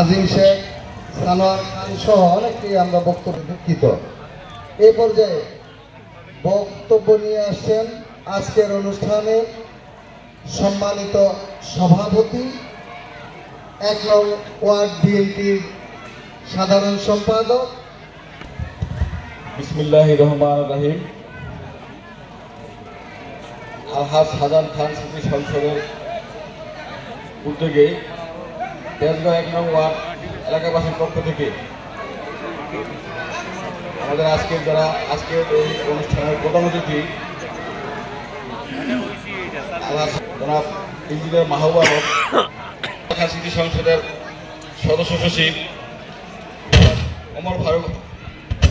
আজিম শেখ, সানোয়ার খান সহ অনেকেই আমরা বক্তব্য দুঃখিত। এই পর্যায়ে বক্তব্য নিয়ে আসছেন আজকের অনুষ্ঠানে সম্মানিত সভাপতি, ১ নং ওয়ার্ড বিএনপির সাধারণ সম্পাদক। বিসমিল্লাহির রহমানির রহিম। আলহাজ শাহজাহান খান স্মৃতি সংসদের উদ্যোগে তেজগাঁও ১ নং ওয়ার্ড এলাকাবাসীর পক্ষ থেকে আমাদের আজকের এই অনুষ্ঠানের প্রধান অতিথি আলহাজ জনাব ইঞ্জিনিয়ার মাহবুব ঢাকা স্মৃতি সংসদের সদস্য সচিব ওমর ফারুক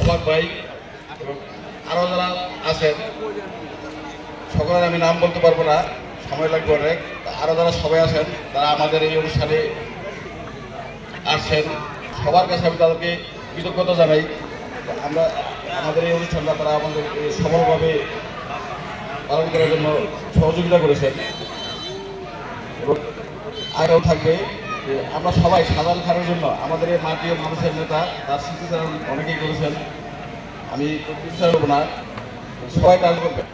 অবাক ভাই এবং আরও যারা আছেন, সকলের আমি নাম বলতে পারবো না, সময় লাগবে অনেক। আরও যারা সবাই আছেন, তারা আমাদের এই অনুষ্ঠানে আসছেন, সবার কাছে আমি তাদেরকে কৃতজ্ঞতা জানাই। আমরা আমাদের এই অনুষ্ঠানটা তারা আমাদের সফলভাবে পালন করার জন্য সহযোগিতা করেছেন এবং আগেও থাকবে। আমরা সবাই শাহজাহান খানের জন্য, আমাদের এই মাটি ও মানুষের নেতা, তার স্মৃতিচারণ অনেকেই করেছেন, আমি বিচার করবো না, সবাই কাজ করবেন।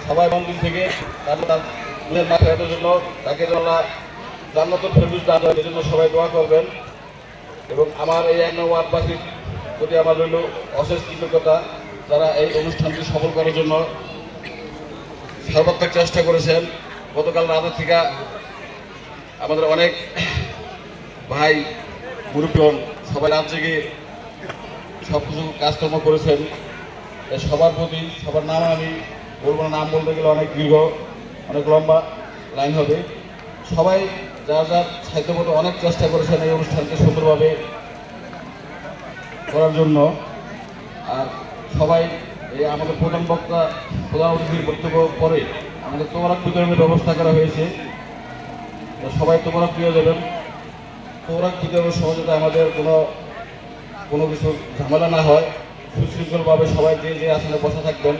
সবাই মন্দির থেকে তার মাথার জন্য তাকে জান্নাতুল ফেরদৌস দান হয়, এজন্য সবাই দোয়া করবেন। এবং আমার এই ১ নং ওয়ার্ডবাসীর প্রতি আমার রইল অশেষ কৃতজ্ঞতা, যারা এই অনুষ্ঠানটি সফল করার জন্য সর্বাত্মক চেষ্টা করেছেন। গতকাল রাতের থেকে আমাদের অনেক ভাই মুরব্বীগণ সবাই রাত জেগে সব কিছু কাজকর্ম করেছেন। সবার প্রতি সবার নাম আমি বলবো না, নাম বলতে গেলে অনেক দীর্ঘ, অনেক লম্বা লাইন হবে। সবাই যার যার সাহিত্যমতো অনেক চেষ্টা করেছেন এই অনুষ্ঠানকে সুন্দরভাবে করার জন্য। আর সবাই এই আমাদের প্রধান অতিথির বক্তব্য পরে আমাদের তোমরাক বিতরণের ব্যবস্থা করা হয়েছে। সবাই তোমরাক পেয়ে যাবেন। তোমরাক বিতরণের সহযোগিতা আমাদের কোনো কিছু ঝামেলা না হয়, সুশৃঙ্খলভাবে সবাই যে আসনে বসে থাকবেন।